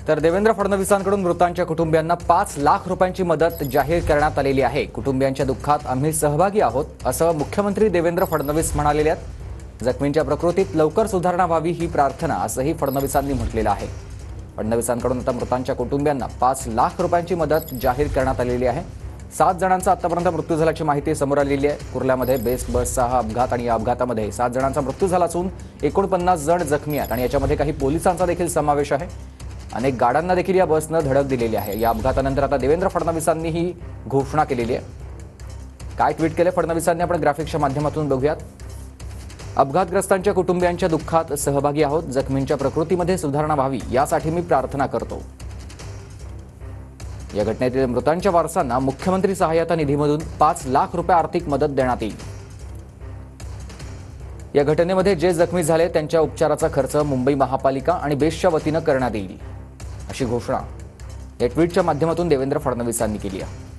तर देवेंद्र फडणवीसांकडून मृतांच्या कुटुंबियांना 5 लाख रुपयांची मदत जाहीर करण्यात आलेली आहे। कुटुंबियांच्या दुःखात आम्ही सहभागी आहोत असं मुख्यमंत्री देवेंद्र फडणवीस म्हणालेले आहेत। जखमींच्या प्रकृतीत लवकर सुधारणा व्हावी ही प्रार्थना असंही फडणवीसांनी म्हटलेलं आहे। फडणवीसांकडून आता मृतांच्या कुटुंबियांना 5 लाख रुपयांची मदत जाहीर करण्यात आलेली आहे। 7 जणांचा आतापर्यंत मृत्यू झाल्याची माहिती समोर आलेली आहे। कुर्ल्यामध्ये बेस्ट बसचा हा अपघात आणि या अपघातामध्ये 7 जणांचा मृत्यू झाला असून 49 जण जखमी आहेत आणि याच्यामध्ये काही पोलिसांचा देखील समावेश आहे। अनेक गाड्यांना देखील या बसनं धडक दिलेली आहे। या अपघातानंतर आता देवेंद्र फडणवीसांनी ही घोषणा केलेली आहे। काय ट्विट केले फडणवीसांनी आपण ग्राफिक्सच्या माध्यमातून बघूयात। अपघातग्रस्तांच्या कुटुंबियांच्या दुःखात सहभागी आहोत। जखमींच्या प्रकृतीमध्ये सुधारणा व्हावी यासाठी मी प्रार्थना करतो। या घटनेतील मृतांच्या वारसांना मुख्यमंत्री सहाय्यता निधीमधून 5 लाख रुपये आर्थिक मदत देण्यात येईल। या घटनेमध्ये जे जखमी झाले त्यांच्या उपचाराचा खर्च मुंबई महापालिका आणि बेस्टच्या वतीनं करण्यात येईल अशी घोषणा या ट्विटच्या माध्यमातून देवेंद्र फडणवीसांनी केली आहे।